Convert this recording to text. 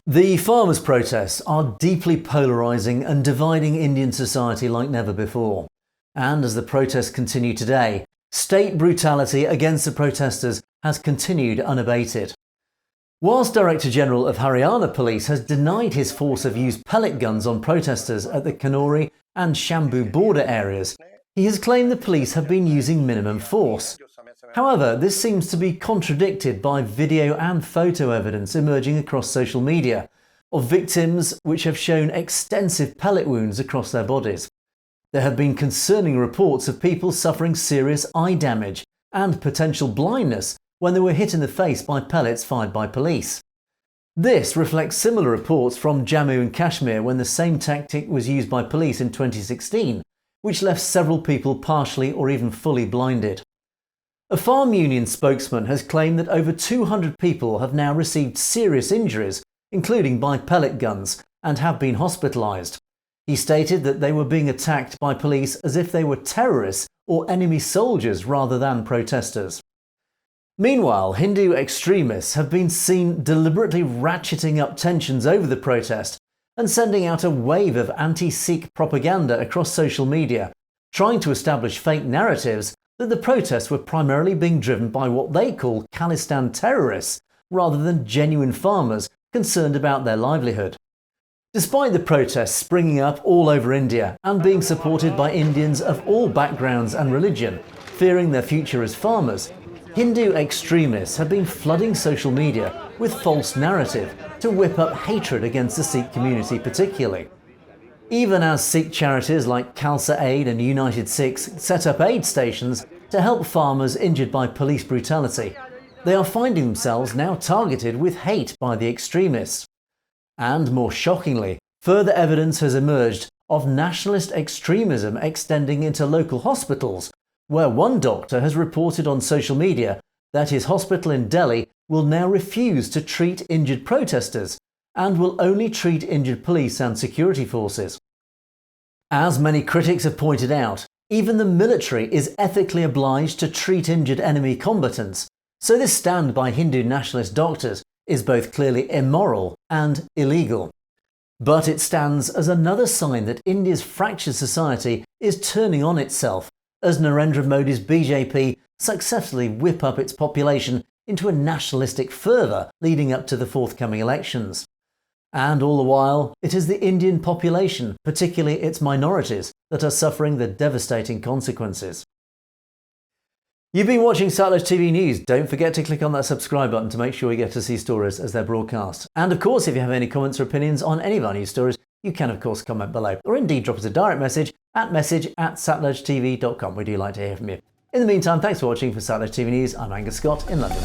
The farmers' protests are deeply polarising and dividing Indian society like never before. And as the protests continue today, state brutality against the protesters has continued unabated. Whilst Director General of Haryana Police has denied his force have used pellet guns on protesters at the Kanori and Shambu border areas, he has claimed the police have been using minimum force. However, this seems to be contradicted by video and photo evidence emerging across social media of victims which have shown extensive pellet wounds across their bodies. There have been concerning reports of people suffering serious eye damage and potential blindness when they were hit in the face by pellets fired by police. This reflects similar reports from Jammu and Kashmir when the same tactic was used by police in 2016, which left several people partially or even fully blinded. A farm union spokesman has claimed that over 200 people have now received serious injuries, including by pellet guns, and have been hospitalised. He stated that they were being attacked by police as if they were terrorists or enemy soldiers rather than protesters. Meanwhile, Hindu extremists have been seen deliberately ratcheting up tensions over the protest and sending out a wave of anti-Sikh propaganda across social media, trying to establish fake narratives that the protests were primarily being driven by what they call Khalistan terrorists rather than genuine farmers concerned about their livelihood. Despite the protests springing up all over India and being supported by Indians of all backgrounds and religion, fearing their future as farmers, Hindu extremists have been flooding social media with false narrative to whip up hatred against the Sikh community particularly. Even as Sikh charities like Khalsa Aid and United Sikhs set up aid stations to help farmers injured by police brutality, they are finding themselves now targeted with hate by the extremists. And more shockingly, further evidence has emerged of nationalist extremism extending into local hospitals, where one doctor has reported on social media that his hospital in Delhi will now refuse to treat injured protesters and will only treat injured police and security forces. As many critics have pointed out, even the military is ethically obliged to treat injured enemy combatants, so this stand by Hindu nationalist doctors is both clearly immoral and illegal. But it stands as another sign that India's fractured society is turning on itself as Narendra Modi's BJP successfully whip up its population into a nationalistic fervour leading up to the forthcoming elections. And all the while, it is the Indian population, particularly its minorities, that are suffering the devastating consequences. You've been watching Satluj TV News. Don't forget to click on that subscribe button to make sure you get to see stories as they're broadcast. And of course, if you have any comments or opinions on any of our news stories, you can of course comment below, or indeed drop us a direct message at message@satlujtv.com. We do like to hear from you. In the meantime, thanks for watching. For Satluj TV News, I'm Angus Scott in London.